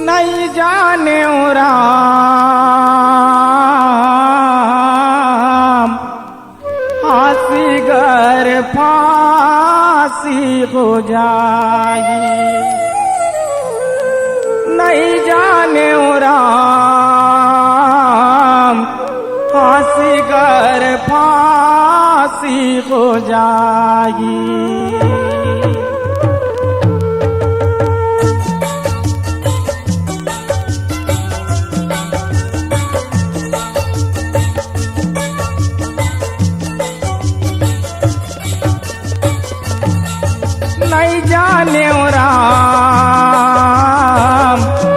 नहीं जाने राम फांसी गर फांसी हो जाएगी। नहीं जाने राम फांसी गर फांसी हो जाएगी। नहीं जाने राम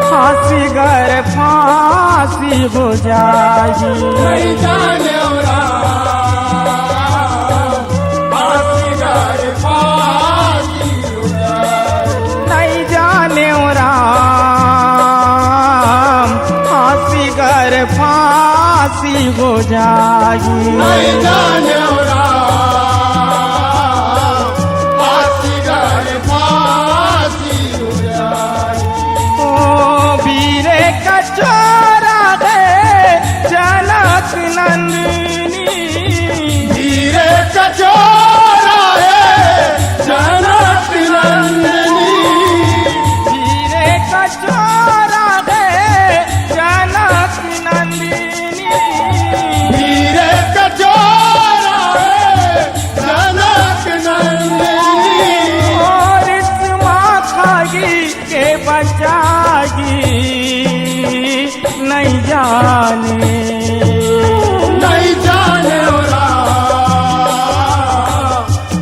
फांसी गर फांसी हो जाएगी। नहीं जाने राम फांसी गर फांसी हो जाएगी। नहीं जाने राम फांसी गर फांसी हो जाएगी। नहीं जाने चोरा है जनक नंदिनी। हीरे का चोरा है जनक नंदिनी। हीरे का चोरा है जनक नंदिनी। हीरे का चोरा है जनक नंदिनी। और इस माँ खागी के बचागी नहीं जाने। नहीं जाने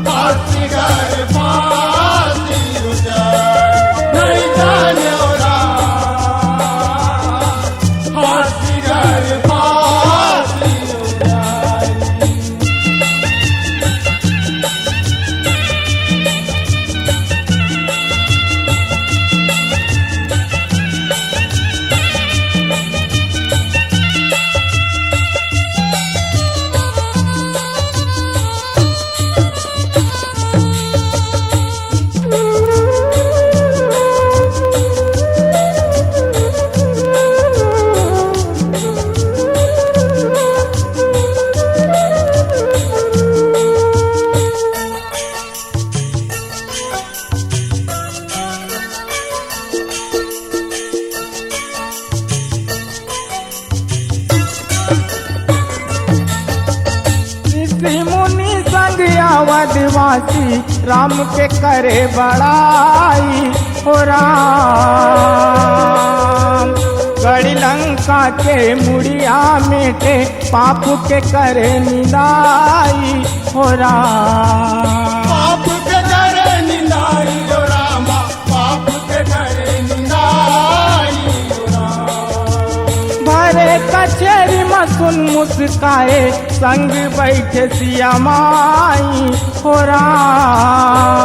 फांसी गर फांसी हो जाए। नहीं जाने फांसी गर फांसी हो जाए। मुनि संग अवधवासी राम के करे बड़ाई हो राम। गढ़ लंका के मुड़िया मेटे पाप के करे निदाई हो राम। पाप के करे निंदाई हो रामा। पाप के करे निंदाई हो रामा। भरे कचेरी मसुन मुस्काए संग बैठे सिया माई हो राम।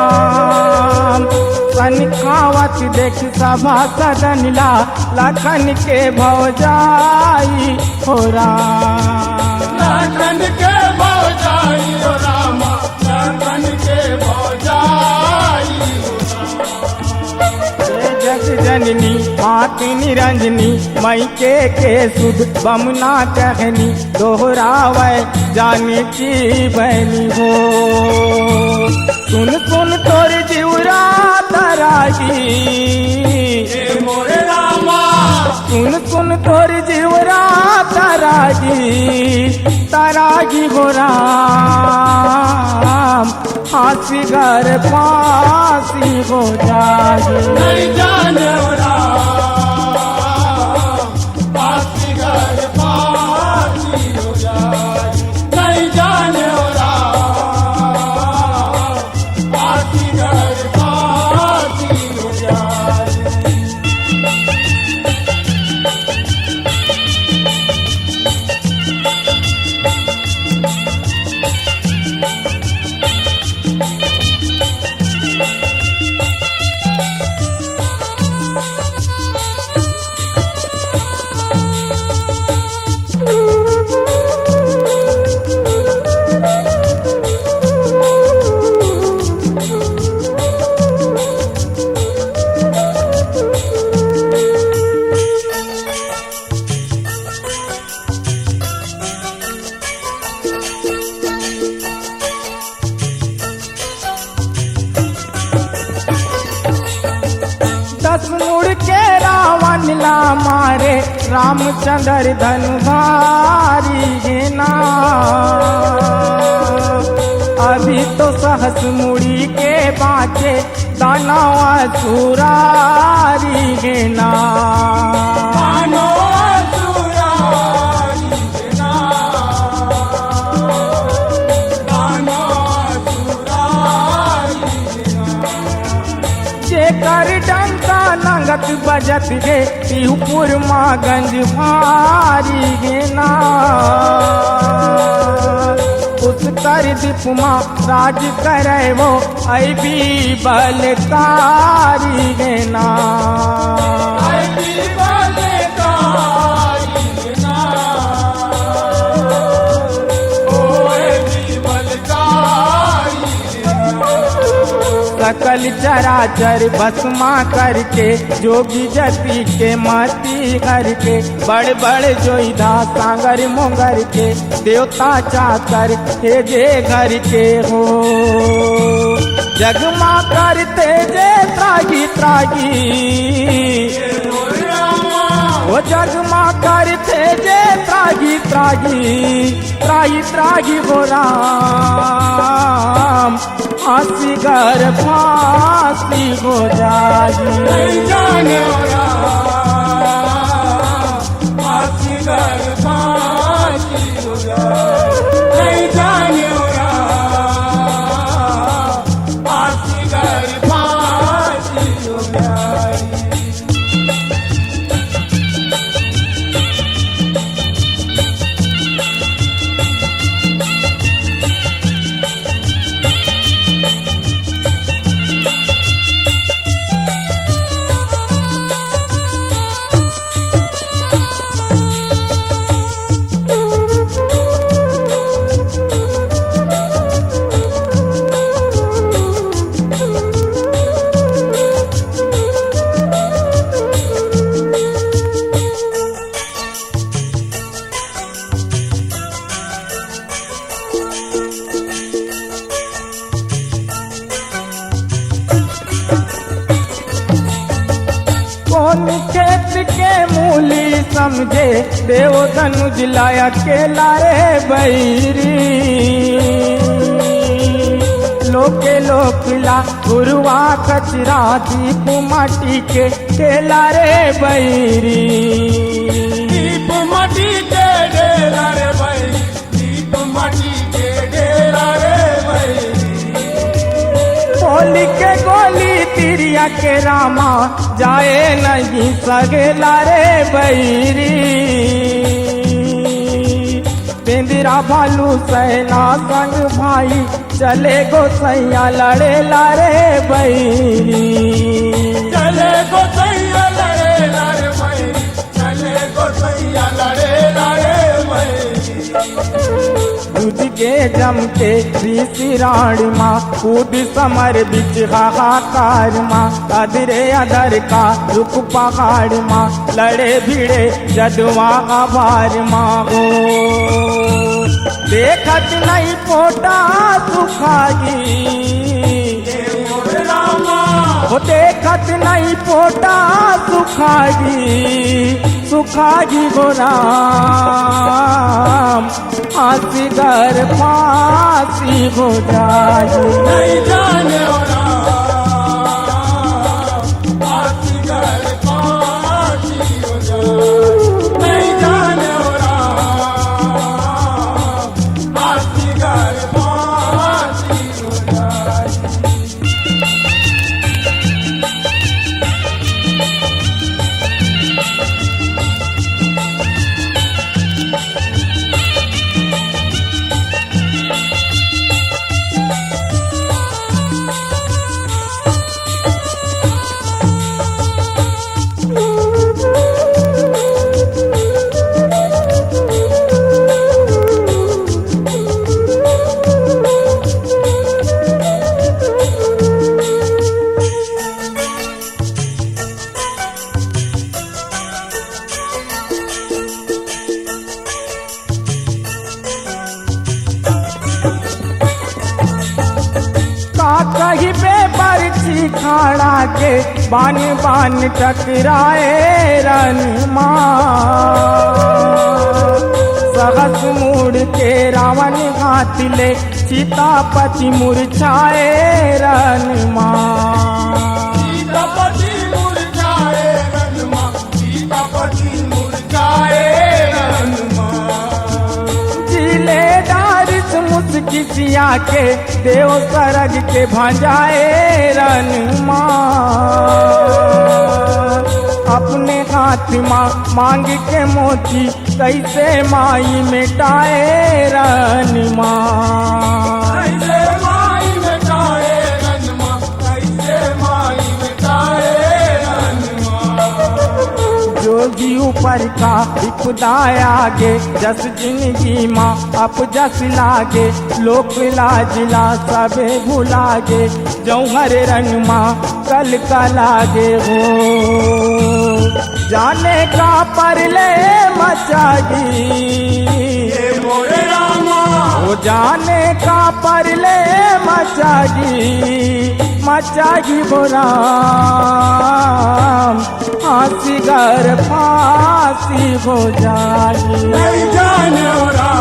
सनखावत देख सभा सदनिला लखन के भौजाई हो राम। लखन के भौजाई हो रामा। लखन के भौजाई हो जग जननी माति निरंजनी मई के सुध बमना कहनी दोहरावे जाने की बहनी हो। सुन सुन तोर जीवरा तरागी मोरे रामा। सुन सुन तोर जीवरा तरागी तरागी हो राम। फांसी गर फांसी हो जाएगी। नहीं जाने फांसी गर फांसी हो जाए। नहीं जाने फांसी गर फांसी हो जाए। मारे रामचंद्र धनुधारी गे ना। अभी तो सहस मुड़ी के बाँचे दानव असुरारी गे ना। जेकर डंका नंगत बजत गे तिहुपुर मागंज भारी गे ना। उस कर दीप माँ राज करे वो ऐबी बलकारी गे ना। सकल चराचर भस्मा करके जोगी जति के मती करके बड़ बड़ जोईदा सांगर मोंगर के देवता चाकर हे जे घर के हो। जगमा करते जे त्रागी त्रागी वो जगमा करते जे त्रागी त्रागी त्राही त्रागी हो राम। फांसी घर फांसी हो जागी नहीं जाने फांसी घर फांसी हो जाए। नहीं जाने फांसी घर फांसी हो जाए। कौन खेत के मूली समझे देव धनुज लाया के लाए बैरी। लोके लोकला गुरुआ कचरा दीप माटी के लारे बैरी। दीप माटी के डेरा रे भाई। दीप माटी के डेरा रे भाई। होली के गोली तिरिया के रामा जाए नहीं सगेला रे बैरी। बेंदिरा भालू सैना संग भाई चले गोसैया लड़े लारे बैरी। चले गोसैया लड़े लारे भाई। चले गोसैया लड़े लारे भाई। दूध के जम के ऋषि राणी माँ कूद समर बिच हाहाकार माँ। अधरे अधर का रुक पहाड़ माँ लड़े भिड़े जदवा आभार माँ हो। देखत नहीं पोटा सुखागी वो देखत नहीं पोटा सुखागी सुखागी हो राम। फांसी घर फांसी हो जाए। नहीं जाने फांसी घर फांसी हो जाए। नहीं जाने फांसी घर फांसी हो जाए। छिखाड़ा के बान बान टकराए रनमा सहस मुड़ के रावण हाथ ले सीतापति मुरझाए रनमा सीतापति मुरझाए रनमा, सीतापति मुरझाए रनमा। जिले डारिस मुस्किसिया के देव सरग के भंजाए रनमा अपने हाथ मांग के मोती कैसे माई मिटाए रनमा कैसे माई मिटाए रनमा, कैसे माई मिटाए रनमा। जोगी ऊपर का विपदाय आगे जस जिंदगी माँ अप जस लागे लोक लाजिला सबे भुलागे जौहर रंग माँ कल का लागे हो जाने का परले मचागी हे मोरे रामा, वो जाने का परले मचागी बुरा फांसी घर फांसी हो जाएगी नहीं जाने हो राम।